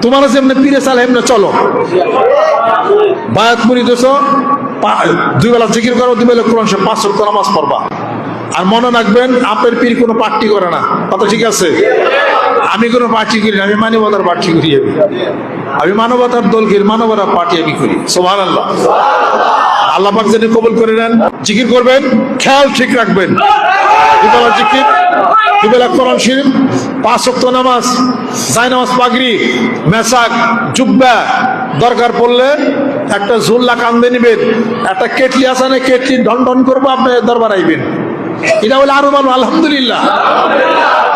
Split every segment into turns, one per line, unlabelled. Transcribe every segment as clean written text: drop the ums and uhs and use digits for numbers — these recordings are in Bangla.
তোমার যেমনি পীরে চাল এমনি চলো, বায়াত মুরিদ হইছো, 2 বেলা জিকির করো, 2 বেলা কোরআন শরীফ, 5 ওয়াক্ত নামাজ পড়বা। আর মনে রাখবেন আপনার পীর কোনো পার্টি করে না, কথা ঠিক আছে? আমি কোনো পার্টি করি না, আমি মানবতার পার্টি করি। আমি মানবতার দল করি, মানবতার পার্টি আমি করি। সুবহানাল্লাহ। আল্লাহ পাক যেন কবুল করে নেন। জিকির করবেন, খেয়াল ঠিক রাখবেন, 2 বেলা জিকির, 2 বেলা কোরআন শরীফ, 5 ওয়াক্ত নামাজ, জায় নামাজ, পাগড়ি, মেসাক, জুব্বা, দরকার পড়লে একটা ঝুল্লা কান্দে নিবেন, একটা কেটলি আছে না, কেটলি ঢন ঢন করবো, আপনি দরবার আইবেন। এটা বলে আরো ভালো। আলহামদুলিল্লাহ।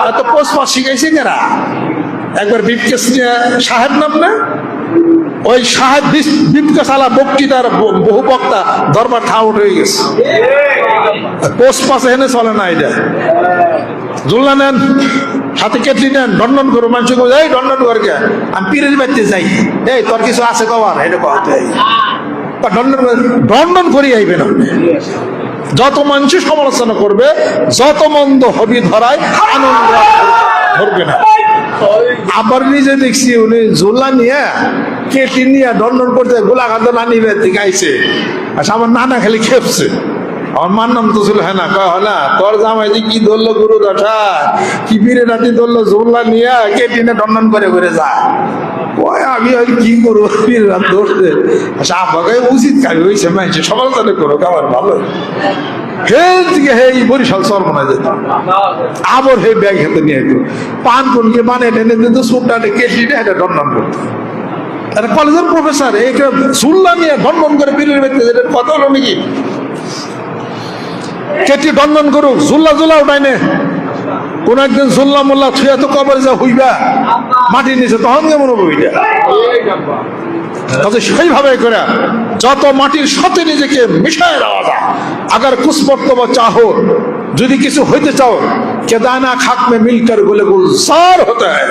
এত পোস্ট পাস শিখাইছে যারা। একবার বিপকেশ সাহেব নাম না, ওই সাহেব বিপকেশ আলা বক্তৃতার বহু বক্তা দরবার ঠাউট হয়ে গেছে। পোস্ট পাস এনে চলে না। এটা জুল্লা নেন, হাতে কেটলি নেন, দণ্ডন করো, মানুষ এই দণ্ডন করে কে, আমি পীরের বাড়িতে যাই, এই তোর কিছু আছে কবার, এটা কথা দণ্ডন করি আইবেন। যত মানুষ সমালোচনা করবে, যত মন্দ হবি ধরায় আনন্দ ধরবে না। আবার নিজে দেখছি উনি ঝোলা নিয়ে কেটলি নিয়ে দণ্ডন করতে গোলাঘাট নানিবে থেকে আইছে। আচ্ছা, আমার নানা খালি খেপছে। আমার মার নাম তো ছিল, হ্যাঁ না কয় হয় না, তোর জামাই যে কি ধরলো গুরু দশা, কি বীরে রাতি ধরলো, ঝোলা নিয়ে কেটলি নিয়ে দণ্ডন করে করে যায়। আমি আর কি করবো, ধরছে। আচ্ছা, আমাকে উচিত কাজ হয়েছে, মাইছে সমালোচনা করো, আমার ভালো। বরিশাল সর্বনা যেত, আবার হে ব্যাগ হাতে নিয়ে পান কোনকে মানে টেনে দিত, সুটটা কেটলি এটা দণ্ডন করতো। কলেজের প্রফেসর এটা শুনলাম নিয়ে দণ্ডন করে পীরের ব্যক্তি, এটা কথা হলো নাকি? কেটলি দণ্ডন করুক, ঝুল্লা ঝুলা ওটাই নে। কোন একদিন ঝুল্লা মোল্লা ছুঁয়া তো কবরে যা হইবা মাটির নিচে, তখন কেমন হবে ওইটা? সেইভাবে করে যত মাটির সাথে নিজেকে মিশায় দেওয়া যায়। আগার কুসপর্তবা চাহো, যদি কিছু হইতে চাও, কেদানা খাক মে মিলকর গুলে গুলজার হতে হয়।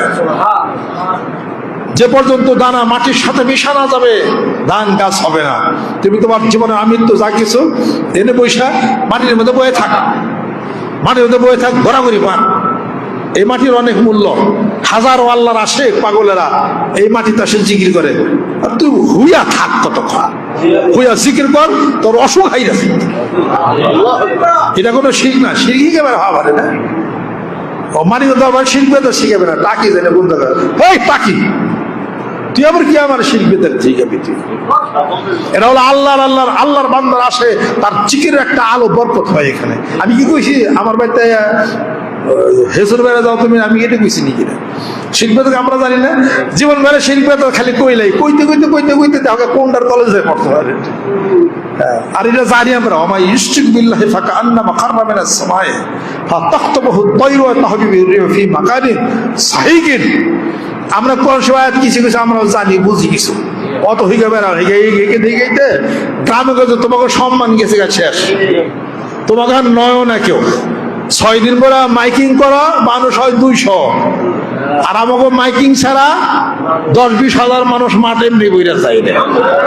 যে পর্যন্ত দানা মাটির সাথে মিশানো যাবে, ধান গাছ হবে না। তুমি তোমার জীবনে আমৃত্যু যা কিছু এনে বৈশা মাটির মধ্যে বয়ে থাক, মাটির মধ্যে বয়ে থাক, ঘোরাঘুরি পান। এই মাটির অনেক মূল্য। হাজারো আল্লাহর আসে পাগলেরা এই মাটিতে আসে জিকির করে, আর তুই হুইয়া থাক, কতক্ষণ হুইয়া জিকির কর, তোর অসুখ হাই না। এটা কোনো শিখ না, শিখি কেমন হওয়া পারে না। ও মানি আবার শিখবে তো শিখাবে না, টাকি জানে বলতে পারে, এই টাকি তুই আবার কি আমার শিখবে, তার শিখাবি তুই। এটা হলো আল্লাহর বান্দার আসে, তার জিকিরের একটা আলো বরকত হয় এখানে। আমি কি কইছি আমার বাড়িতে হেসুর বেড়ে যাও তুমি, আমি এটা কইছি নাকি না? শিখবে তো আমরা জানি না, জীবন বেড়ে শিখবে তো খালি কইলাই, কইতে কইতে কইতে কইতে তাকে কোনটার কলেজে পড়তে পারে। আর এটা জানি আমরা, আমার ইশরিক বিল্লাহি ফাকা আন্নামা খাররা মিনাস সামায়ে ফাতাখতাবহু তায়রু ওয়া তাহবিবু ফি মাকানিন সাহিকিন। আমরা কোন সময় কিছু কিছু আমরা জানি, বুঝি কিছু, অত হইগে বেড়া হইগে দিকে গ্রামে গেছে, তোমাকে সম্মান গেছে শেষ, তোমাকে আর নয় না কেউ। 6 দিন পরে মাইকিং করা মানুষ হয় 200, আর আমাকে মাইকিং ছাড়া 10-20 হাজার মানুষ মাঠে এমনি বইরা চাই না।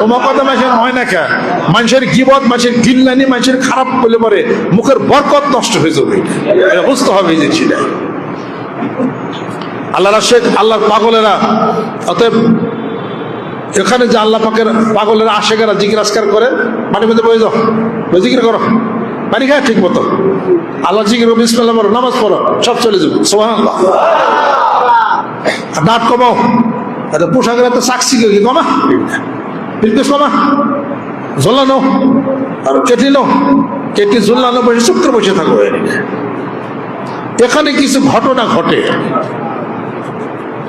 তোমার কথা মানুষের হয় না কে, মানুষের গিবত, মানুষের গিল্লানি, মানুষের খারাপ বলে পরে মুখের বরকত নষ্ট হয়ে যাবে। এটা বুঝতে হবে যে ছিল আল্লাহর আশেক, আল্লাহর পাগলেরা। অতএব এখানে যে আল্লাহ পাকের পাগলেরা আশেকেরা জিকির আজকার করে, মাটির মধ্যে বয়ে যাও, জিকির করো, পানি খায় ঠিক মতো, আল্লাহ জিকির বিসমিল্লাহ পড়ো, নামাজ পড়ো, সব চলে যাবে। সুবহানাল্লাহ। দাঁত কমাও, পোশাকের একটা চাকসি কমা, বিলকুল কমা, ঝোলানো আর কেটলি নো, কেটলি ঝোলানো বসে চুপ করে বসে থাকো। এখানে কিছু ঘটনা ঘটে,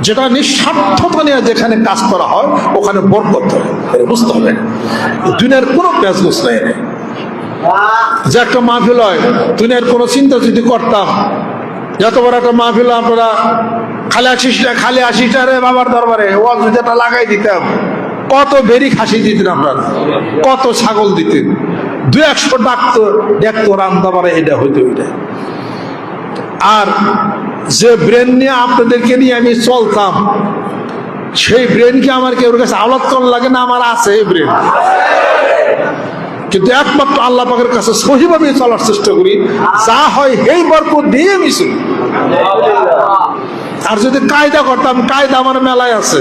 যেটা নিঃস্বার্থতা নিয়ে যেখানে কাজ করা হয় ওখানে বরকত হয়, বুঝতে হবে। দুনিয়ার কোনো প্যাঁচগোছ নাই। যে একটা মাহফিল হয়, দুনিয়ার কোনো চিন্তা যদি করতাম, যত বড় একটা মাহফিল, আপনারা খালি 80টা রে বাবার দরবারে ওয়াজ যেটা লাগাই দিতাম, কত বেরি খাসি দিতেন আপনারা, কত ছাগল দিতেন, 200 ডাকতো রান্না পারে, এটা হইতো এটা। আর যে ব্রেন নিয়ে আপনাদেরকে নিয়ে আমি চলতাম, সেই ব্রেনকে আমার কেউ কাছে আওলাদ করা লাগে না, আমার আছে এই ব্রেন। কিন্তু একমাত্র আল্লাহ পাকের কাছে সহিভাবে চলার চেষ্টা করি, যা হয় এই বরকত দিয়ে আমি চলি। আর যদি কায়দা করতাম, কায়দা আমার মেলায় আছে,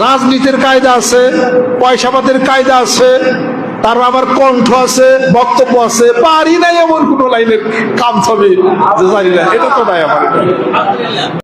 রাজনীতির কায়দা আছে, পয়সাপাতের কায়দা আছে, তার আবার কণ্ঠ আছে, বক্তব্য আছে, পারি নাই এমন কোন লাইনের কাম ছবি যে জানি না, এটা তো নাই আমার।